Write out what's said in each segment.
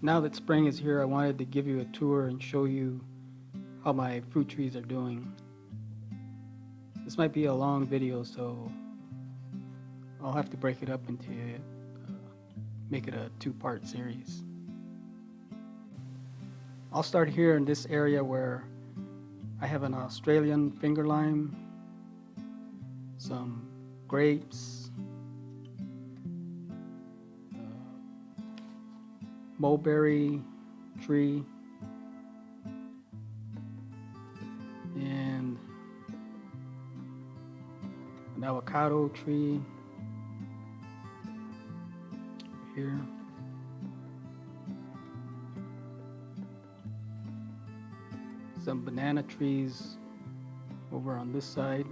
Now that spring is here, I wanted to give you a tour and show you how my fruit trees are doing. This might be a long video, so I'll have to break it up into make it a two-part series. I'll start here in this area where I have an Australian finger lime, some grapes, mulberry tree, and an avocado tree here. Some banana trees over on this side,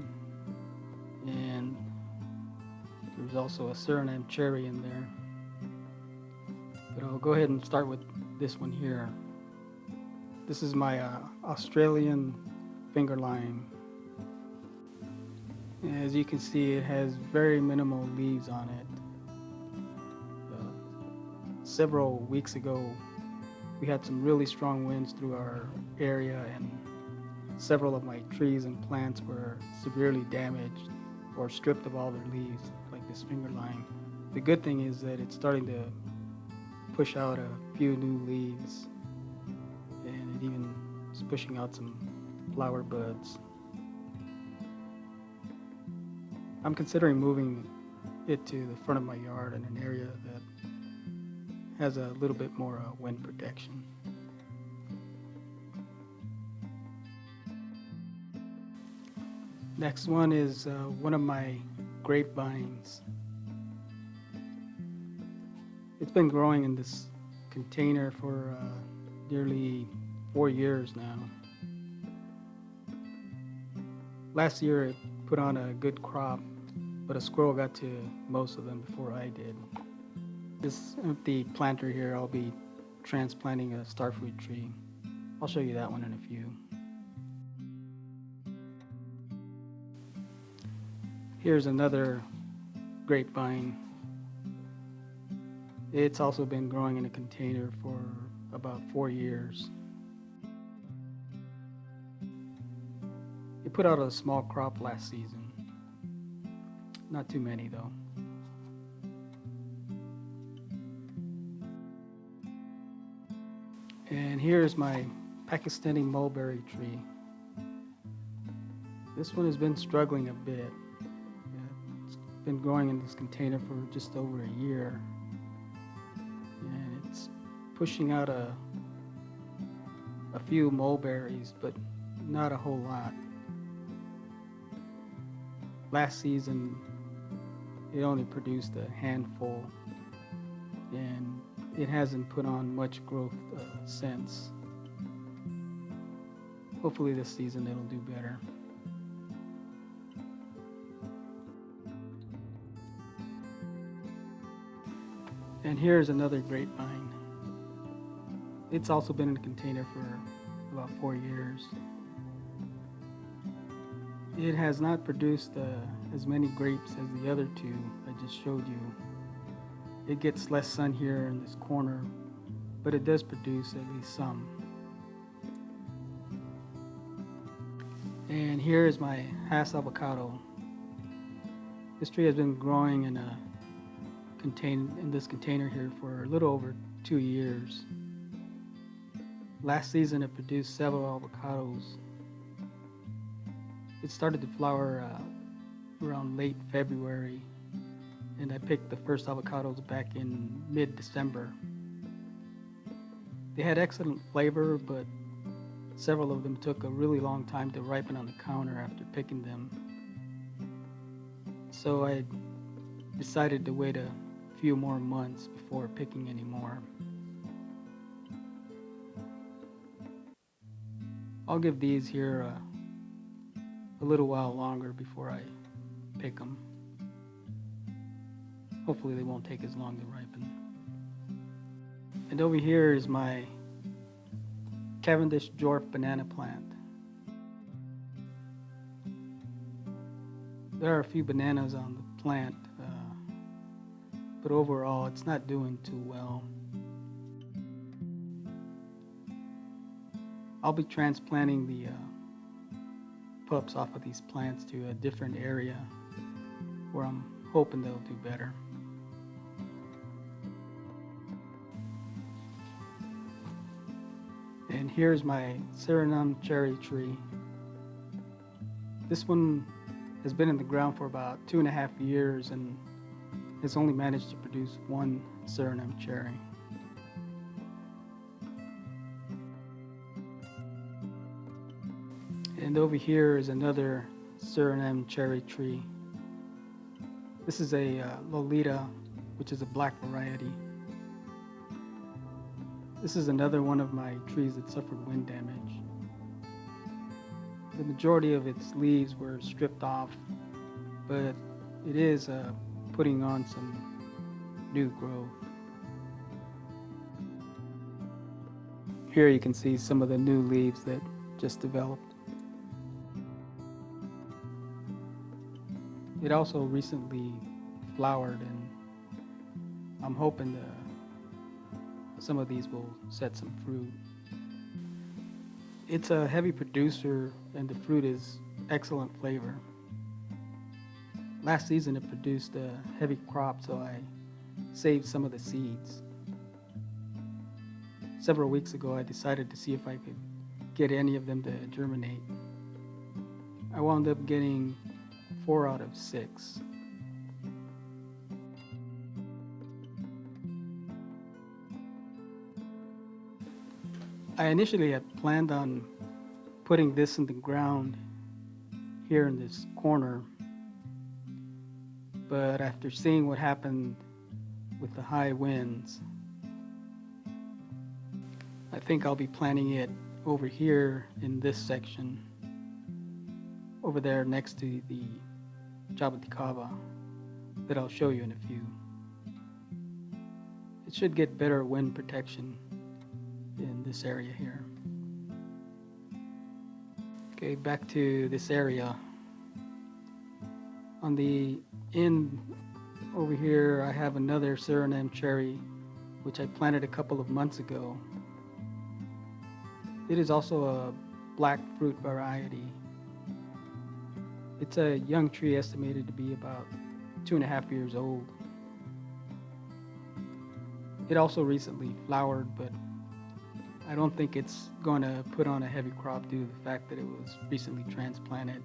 and there's also a Suriname cherry in there. But I'll go ahead and start with this one here. This is my Australian finger lime. As you can see, it has very minimal leaves on it. Several weeks ago, we had some really strong winds through our area, and several of my trees and plants were severely damaged or stripped of all their leaves, like this finger lime. The good thing is that it's starting to push out a few new leaves, and it even is pushing out some flower buds. I'm considering moving it to the front of my yard in an area that has a little bit more wind protection. Next one is one of my grapevines. It's been growing in this container for nearly 4 years now. Last year it put on a good crop, but a squirrel got to most of them before I did. This empty planter here, I'll be transplanting a starfruit tree. I'll show you that one in a few. Here's another grapevine. It's also been growing in a container for about 4 years. It put out a small crop last season. Not too many though. And here's my Pakistani mulberry tree. This one has been struggling a bit. It's been growing in this container for just over a year. And it's pushing out a few mulberries, but not a whole lot. Last season, it only produced a handful, and it hasn't put on much growth since. Hopefully this season it'll do better. And here's another grapevine. It's also been in a container for about 4 years. It has not produced as many grapes as the other two I just showed you. It gets less sun here in this corner, but it does produce at least some. And here is my Hass avocado. This tree has been growing in this container here for a little over 2 years. Last season it produced several avocados. It started to flower around late February, and I picked the first avocados back in mid-December. They had excellent flavor, but several of them took a really long time to ripen on the counter after picking them. So I decided to wait a few more months before picking any more. I'll give these here a little while longer before I pick them. Hopefully they won't take as long to ripen. And over here is my Cavendish dwarf banana plant. There are a few bananas on the plant, but overall it's not doing too well. I'll be transplanting the pups off of these plants to a different area where I'm hoping they'll do better. And here's my Suriname cherry tree. This one has been in the ground for about 2.5 years and has only managed to produce one Suriname cherry. And over here is another Suriname cherry tree. This is a Lolita, which is a black variety. This is another one of my trees that suffered wind damage. The majority of its leaves were stripped off, but it is putting on some new growth. Here you can see some of the new leaves that just developed. It also recently flowered, and I'm hoping some of these will set some fruit. It's a heavy producer and the fruit is excellent flavor. Last season it produced a heavy crop, so I saved some of the seeds. Several weeks ago I decided to see if I could get any of them to germinate. I wound up getting 4 out of 6. I initially had planned on putting this in the ground here in this corner, but after seeing what happened with the high winds, I think I'll be planting it over here in this section, over there next to the jabuticaba that I'll show you in a few. It should get better wind protection in this area here. Okay, back to this area. On the end over here, I have another Suriname cherry, which I planted a couple of months ago. It is also a black fruit variety. It's a young tree estimated to be about 2.5 years old. It also recently flowered, but I don't think it's going to put on a heavy crop due to the fact that it was recently transplanted.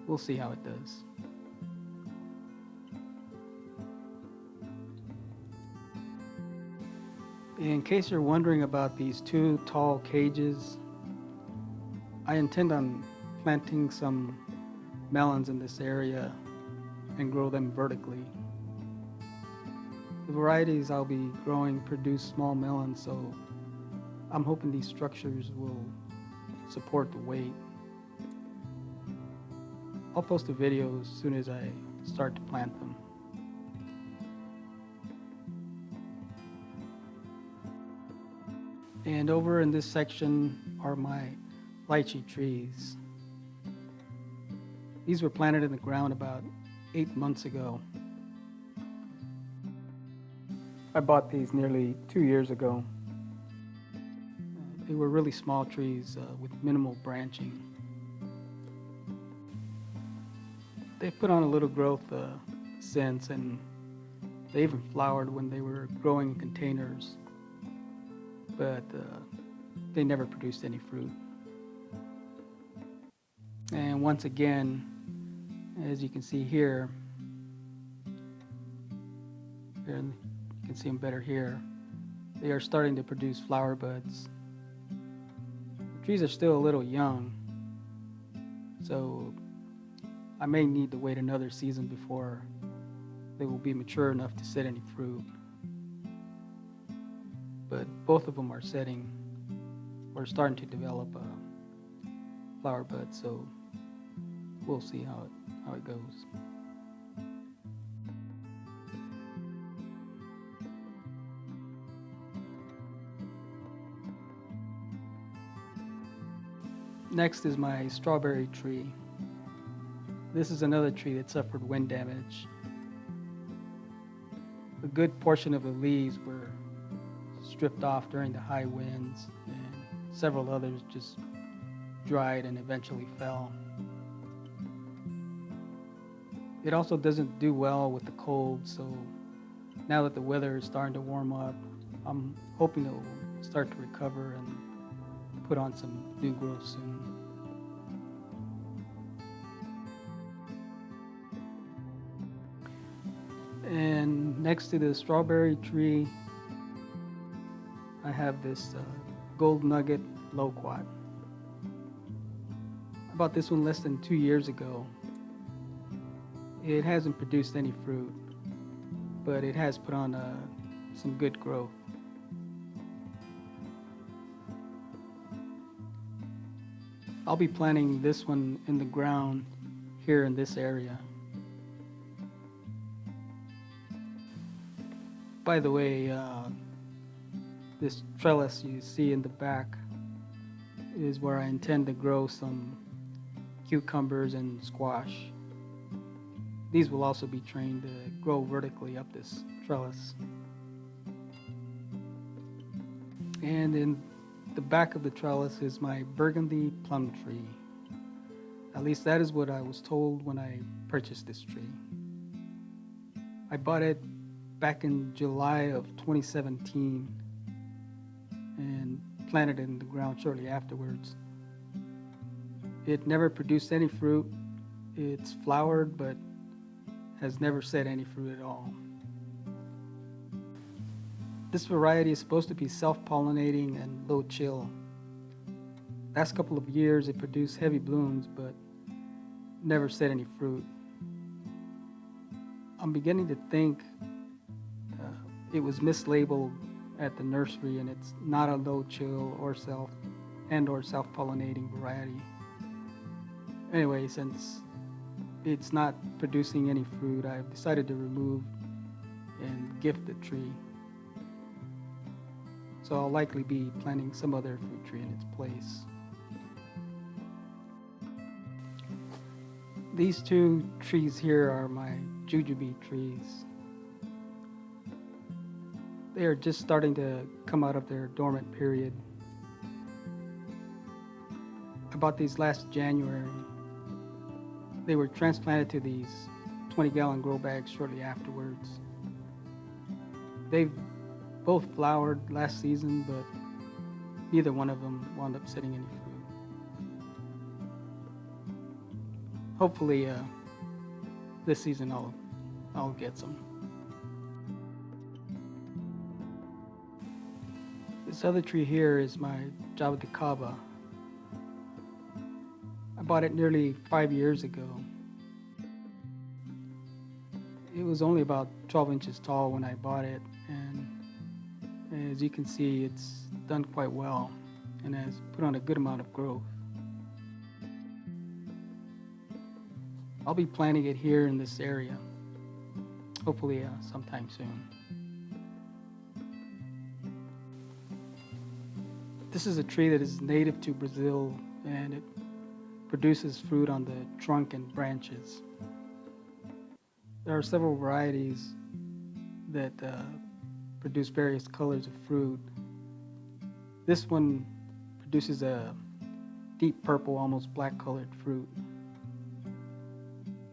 We'll see how it does. In case you're wondering about these 2 tall cages, I intend on planting some melons in this area and grow them vertically. The varieties I'll be growing produce small melons, so I'm hoping these structures will support the weight. I'll post a video as soon as I start to plant them. And over in this section are my lychee trees. These were planted in the ground about 8 months ago. I bought these nearly 2 years ago. They were really small trees with minimal branching. They've put on a little growth since, and they even flowered when they were growing in containers, but they never produced any fruit. And once again, as you can see here, you can see them better here, they are starting to produce flower buds. The trees are still a little young, so I may need to wait another season before they will be mature enough to set any fruit. But both of them are setting or starting to develop flower buds, so we'll see how it goes. Next is my strawberry tree. This is another tree that suffered wind damage. A good portion of the leaves were stripped off during the high winds, and several others just dried and eventually fell. It also doesn't do well with the cold, so now that the weather is starting to warm up, I'm hoping it will start to recover and put on some new growth soon. And next to the strawberry tree, I have this gold nugget loquat. I bought this one less than 2 years ago. It hasn't produced any fruit, but it has put on some good growth. I'll be planting this one in the ground here in this area. By the way, this trellis you see in the back is where I intend to grow some cucumbers and squash. These will also be trained to grow vertically up this trellis. And in the back of the trellis is my burgundy plum tree. At least that is what I was told when I purchased this tree. I bought it back in July of 2017 and planted it in the ground shortly afterwards. It never produced any fruit. It's flowered but has never set any fruit at all. This variety is supposed to be self-pollinating and low chill. Last couple of years it produced heavy blooms but never set any fruit. I'm beginning to think it was mislabeled at the nursery and it's not a low chill or self-pollinating variety. Anyway, since it's not producing any fruit, I've decided to remove and gift the tree. So I'll likely be planting some other fruit tree in its place. These two trees here are my Jujube trees. They are just starting to come out of their dormant period. I bought these last January. They were transplanted to these 20-gallon grow bags shortly afterwards. They've both flowered last season, but neither one of them wound up setting any fruit. Hopefully, this season I'll get some. This other tree here is my jabuticaba. I bought it nearly 5 years ago. It was only about 12 inches tall when I bought it, and as you can see, it's done quite well and has put on a good amount of growth. I'll be planting it here in this area, hopefully sometime soon. This is a tree that is native to Brazil and it produces fruit on the trunk and branches. There are several varieties that produce various colors of fruit. This one produces a deep purple, almost black colored fruit.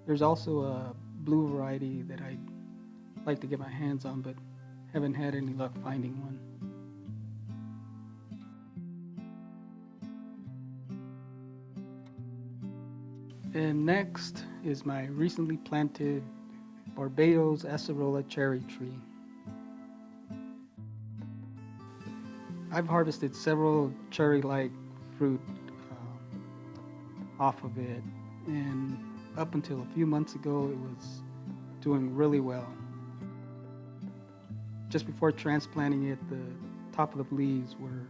There's also a blue variety that I'd like to get my hands on, but haven't had any luck finding one. And next is my recently planted Barbados acerola cherry tree. I've harvested several cherry-like fruit off of it, and up until a few months ago it was doing really well. Just before transplanting it, the top of the leaves were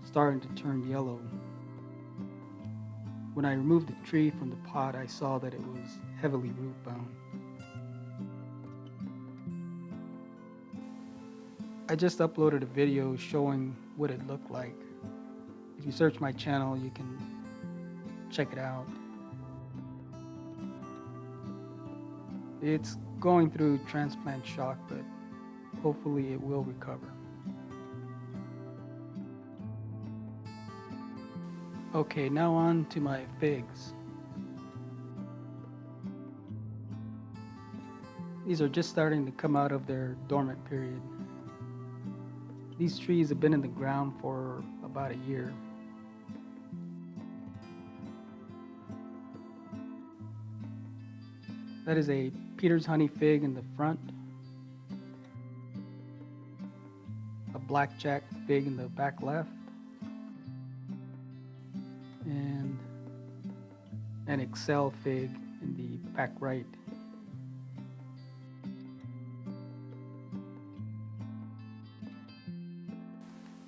starting to turn yellow. When I removed the tree from the pot, I saw that it was heavily root bound. I just uploaded a video showing what it looked like. If you search my channel, you can check it out. It's going through transplant shock, but hopefully it will recover. Okay, now on to my figs. These are just starting to come out of their dormant period. These trees have been in the ground for about a year. That is a Peter's honey fig in the front, a blackjack fig in the back left, and an Excel fig in the back right.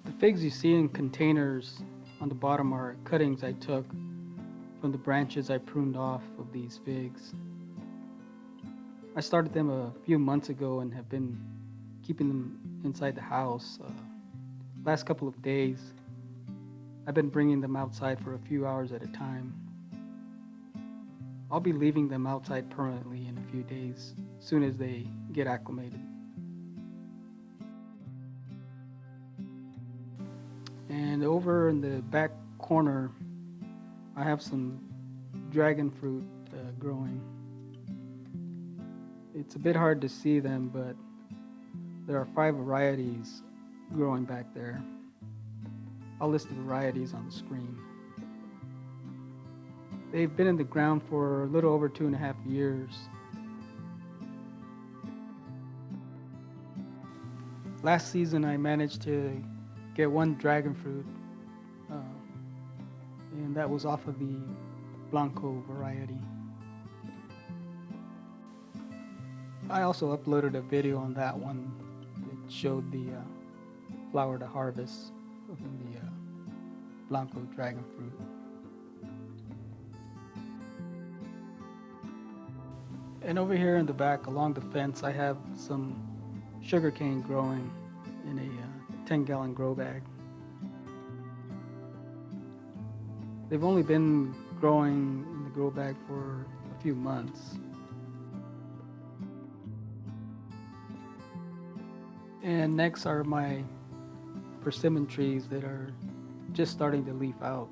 The figs you see in containers on the bottom are cuttings I took from the branches I pruned off of these figs. I started them a few months ago and have been keeping them inside the house. Last couple of days, I've been bringing them outside for a few hours at a time. I'll be leaving them outside permanently in a few days, soon as they get acclimated. And over in the back corner, I have some dragon fruit growing. It's a bit hard to see them, but there are 5 varieties growing back there. I'll list the varieties on the screen. They've been in the ground for a little over 2.5 years. Last season I managed to get 1 dragon fruit, and that was off of the Blanco variety. I also uploaded a video on that one that showed the flower to harvest of the Blanco dragon fruit. And over here in the back along the fence I have some sugarcane growing in a 10-gallon grow bag. They've only been growing in the grow bag for a few months. And next are my persimmon trees that are just starting to leaf out.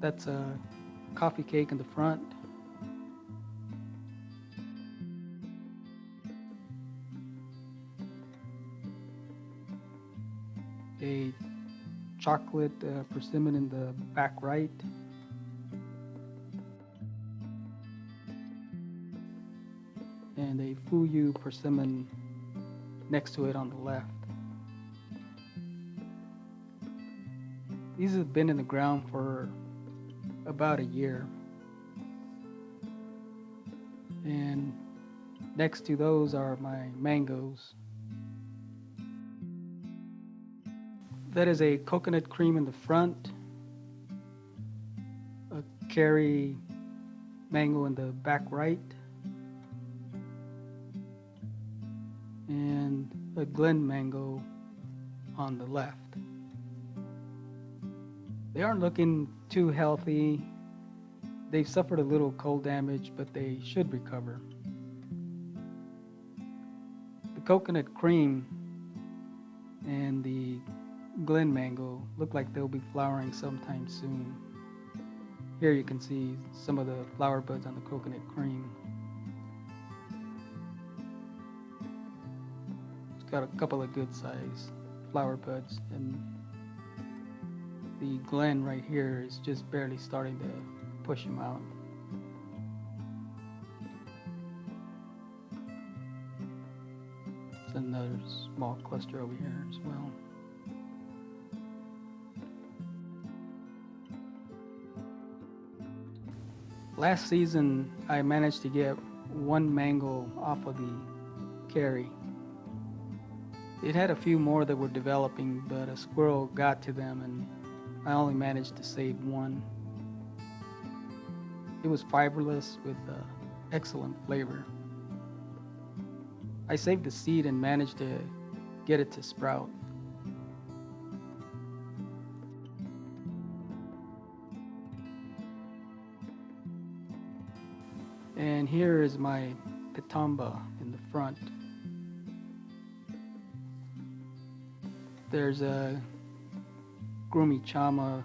That's a coffee cake in the front, a chocolate persimmon in the back right, and a Fuyu persimmon next to it on the left. These have been in the ground for about a year. And next to those are my mangoes. That is a coconut cream in the front, a cherry mango in the back right, and a Glen mango on the left. They aren't looking too healthy. They've suffered a little cold damage, but they should recover. The coconut cream and the Glen mango look like they'll be flowering sometime soon. Here you can see some of the flower buds on the coconut cream. It's got a couple of good sized flower buds, and the Glen right here is just barely starting to push them out. There's another small cluster over here as well. Last season, I managed to get 1 mango off of the cherry. It had a few more that were developing, but a squirrel got to them and I only managed to save 1. It was fiberless with excellent flavor. I saved the seed and managed to get it to sprout. And here is my pitamba in the front. There's a Grumichama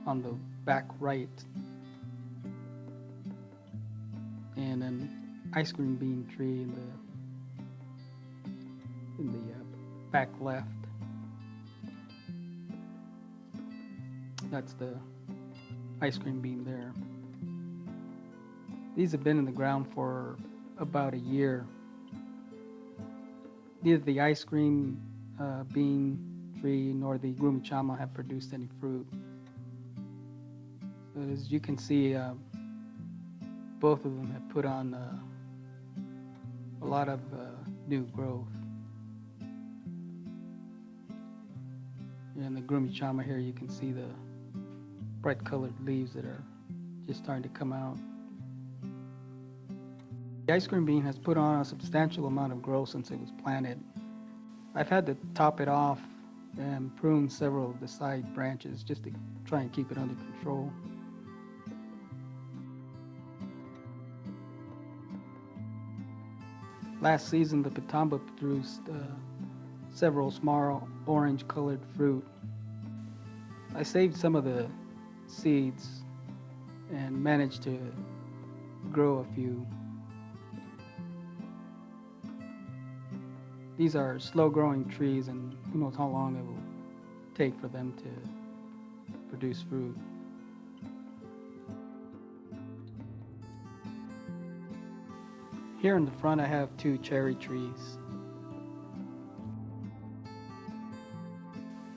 on the back right, and an ice cream bean tree in the back left. That's the ice cream bean there. These have been in the ground for about a year. Neither the ice cream bean tree nor the Grumichama have produced any fruit. But as you can see, both of them have put on a lot of new growth. In the Grumichama here, you can see the bright colored leaves that are just starting to come out. The ice cream bean has put on a substantial amount of growth since it was planted. I've had to top it off and prune several of the side branches just to try and keep it under control. Last season, the Patamba produced several small orange-colored fruit. I saved some of the seeds and managed to grow a few. These are slow-growing trees, and who knows how long it will take for them to produce fruit. Here in the front, I have 2 cherry trees.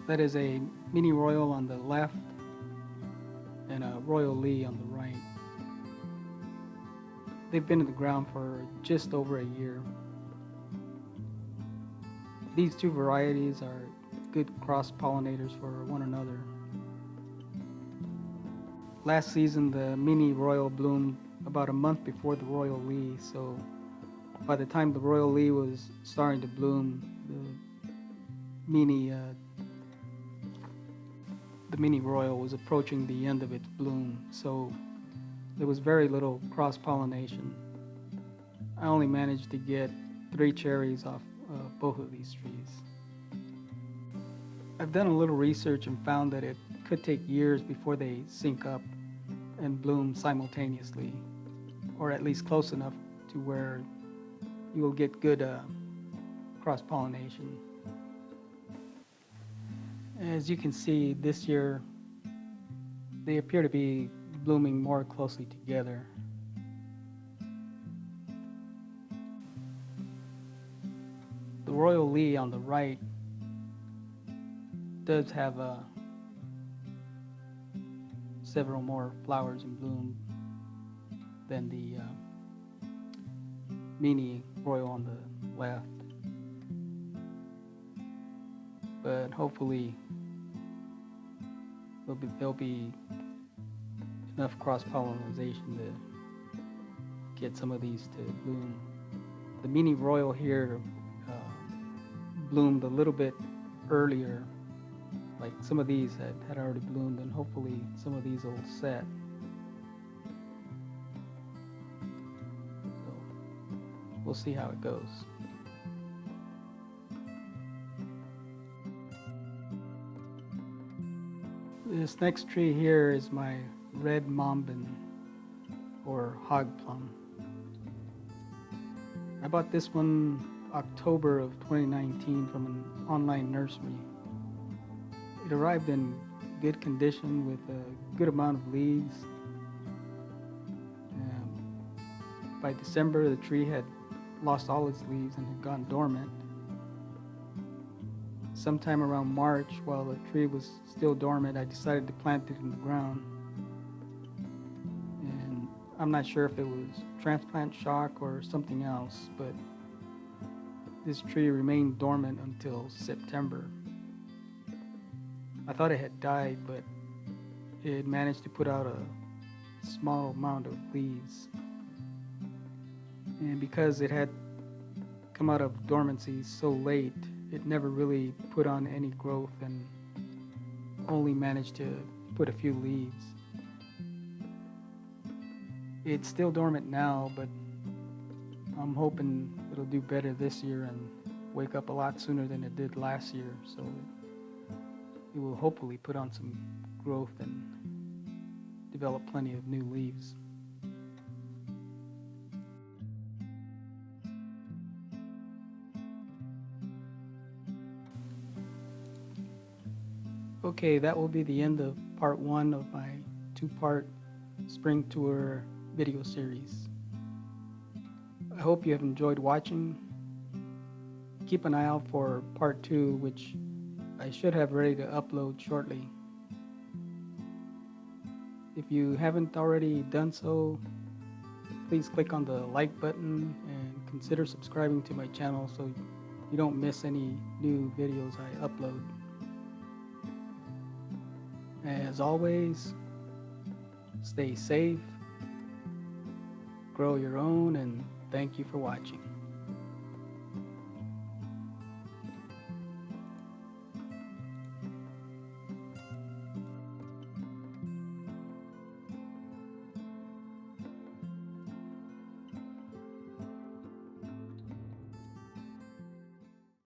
That is a mini royal on the left and a royal lee on the right. They've been in the ground for just over a year. These 2 varieties are good cross-pollinators for one another. Last season, the mini royal bloomed about a month before the royal lee, so by the time the royal lee was starting to bloom, the mini royal was approaching the end of its bloom, so there was very little cross-pollination. I only managed to get 3 cherries off both of these trees. I've done a little research and found that it could take years before they sync up and bloom simultaneously, or at least close enough to where you will get good cross-pollination. As you can see, this year they appear to be blooming more closely together. The royal lee on the right does have several more flowers in bloom than the mini royal on the left, but hopefully there'll be enough cross-pollination to get some of these to bloom. The mini royal here bloomed a little bit earlier, like some of these had already bloomed, and hopefully some of these will set. So we'll see how it goes. This next tree here is my red mambin, or hog plum. I bought this one October of 2019 from an online nursery. It arrived in good condition with a good amount of leaves. By December, the tree had lost all its leaves and had gone dormant. Sometime around March, while the tree was still dormant, I decided to plant it in the ground. And I'm not sure if it was transplant shock or something else, but this tree remained dormant until September. I thought it had died, but it managed to put out a small amount of leaves. And because it had come out of dormancy so late, it never really put on any growth and only managed to put a few leaves. It's still dormant now, but I'm hoping it'll do better this year and wake up a lot sooner than it did last year, so it will hopefully put on some growth and develop plenty of new leaves. Okay, that will be the end of part one of my two-part spring tour video series. I hope you have enjoyed watching. Keep an eye out for part two, which I should have ready to upload shortly. If you haven't already done so, please click on the like button and consider subscribing to my channel so you don't miss any new videos I upload. As always, stay safe, grow your own, and thank you for watching.